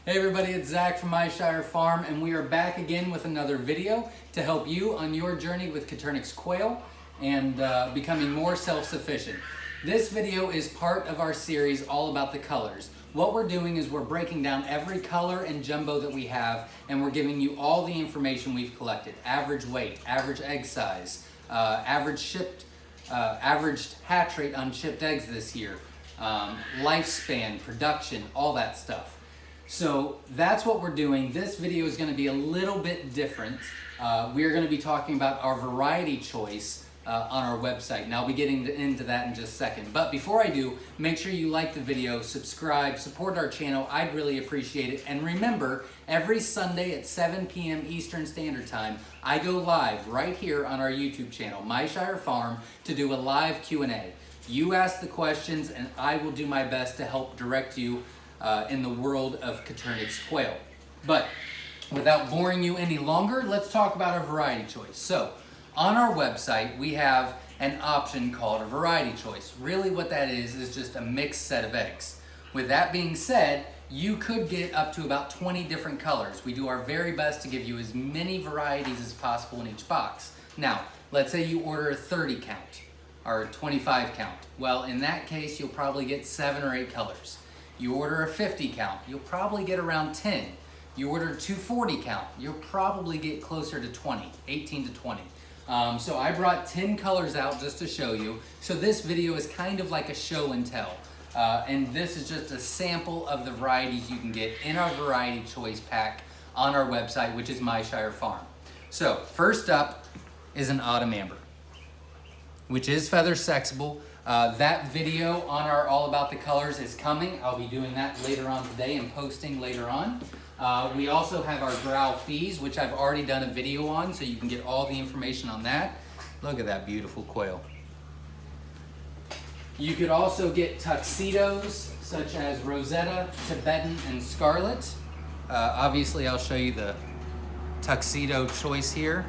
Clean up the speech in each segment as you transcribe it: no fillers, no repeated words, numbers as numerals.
Hey everybody, it's Zach from Myshire Farm, and we are back again with another video to help you on your journey with Coturnix quail and becoming more self-sufficient. This video is part of our series all about the colors. What we're doing is we're breaking down every color and jumbo that we have, and we're giving you all the information we've collected. Average weight, average egg size, averaged hatch rate on shipped eggs this year, lifespan, production, all that stuff. So that's what we're doing. This video is going to be a little bit different. We're going to be talking about our variety choice on our website, and I'll be getting into that in just a second. But before I do, make sure you like the video, subscribe, support our channel. I'd really appreciate it. And remember, every Sunday at 7 p.m. Eastern Standard Time, I go live right here on our YouTube channel, Myshire Farm, to do a live Q&A. You ask the questions, and I will do my best to help direct you in the world of Coturnix quail. But without boring you any longer, let's talk about our variety choice. So on our website, we have an option called a variety choice. Really what that is just a mixed set of eggs. With that being said, you could get up to about 20 different colors. We do our very best to give you as many varieties as possible in each box. Now, let's say you order a 30 count or a 25 count. Well, in that case, you'll probably get 7 or 8 colors. You order a 50 count, you'll probably get around 10. You order 240 count, you'll probably get closer to 20, 18 to 20. So I brought 10 colors out just to show you. So this video is kind of like a show and tell. And this is just a sample of the varieties you can get in our variety choice pack on our website, which is Myshire Farm. So first up is an autumn amber, which is feather sexable. That video on our All About the Colors is coming. I'll be doing that later on today and posting later on. We also have our growl fees, which I've already done a video on, so you can get all the information on that. Look at that beautiful quail. You could also get tuxedos, such as Rosetta, Tibetan, and Scarlet. Obviously, I'll show you the tuxedo choice here,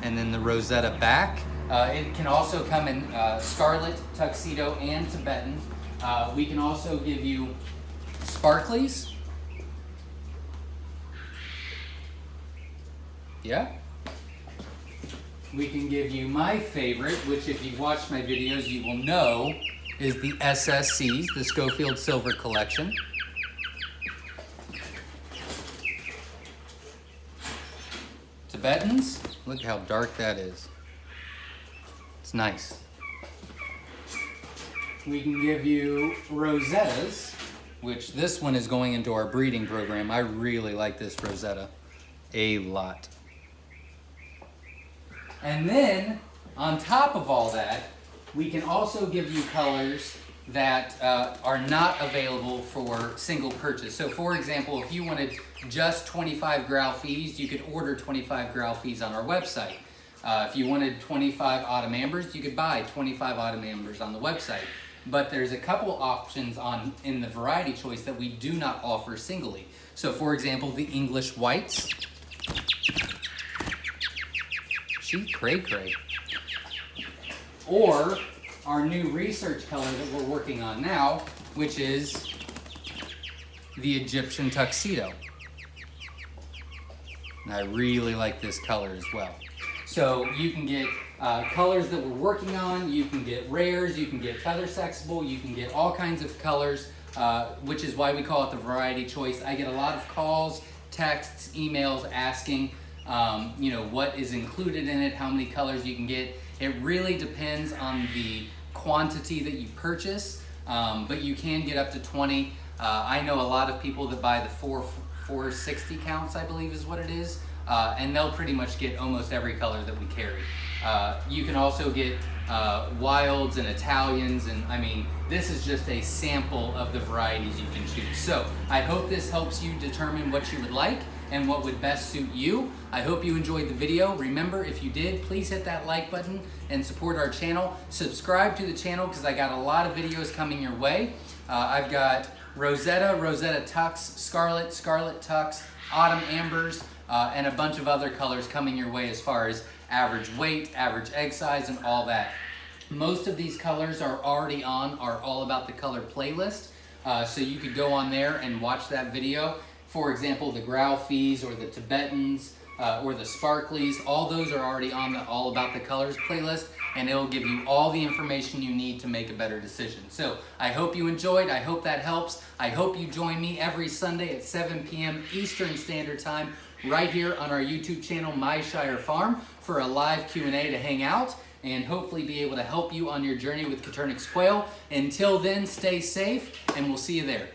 and then the Rosetta back. It can also come in Scarlet, Tuxedo, and Tibetan. We can also give you sparklies. Yeah. We can give you my favorite, which if you've watched my videos, you will know is the SSCs, the Schofield Silver Collection. Tibetans, look how dark that is. It's nice. We can give you Rosettas, which this one is going into our breeding program. I really like this Rosetta a lot. And then, on top of all that, we can also give you colors that are not available for single purchase. So for example, if you wanted just 25 growl fees, you could order 25 growl fees on our website. If you wanted 25 autumn ambers, you could buy 25 autumn ambers on the website. But there's a couple options in the variety choice that we do not offer singly. So for example, the English whites. Cray cray. Or our new research color that we're working on now, which is the Egyptian tuxedo. And I really like this color as well. So you can get colors that we're working on, you can get rares, you can get feather sexable, you can get all kinds of colors, which is why we call it the variety choice. I get a lot of calls, texts, emails asking, what is included in it, how many colors you can get. It really depends on the quantity that you purchase, but you can get up to 20. I know a lot of people that buy the 460 counts, I believe is what it is. And they'll pretty much get almost every color that we carry. You can also get wilds and Italians, and I mean, this is just a sample of the varieties you can choose. So I hope this helps you determine what you would like and what would best suit you. I hope you enjoyed the video. Remember, if you did, please hit that like button and support our channel. Subscribe to the channel because I got a lot of videos coming your way. I've got Rosetta, Rosetta Tux, Scarlet, Scarlet Tux, Autumn Ambers, and a bunch of other colors coming your way as far as average weight, average egg size, and all that. Most of these colors are already on our All About the Color playlist, so you could go on there and watch that video For example, the Growlfies or the Tibetans or the Sparklies, all those are already on the All About the Colors playlist, and it'll give you all the information you need to make a better decision. So I hope you enjoyed. I hope that helps. I hope you join me every Sunday at 7 p.m. Eastern Standard Time right here on our YouTube channel, Myshire Farm, for a live Q&A to hang out and hopefully be able to help you on your journey with Coturnix quail. Until then, stay safe, and we'll see you there.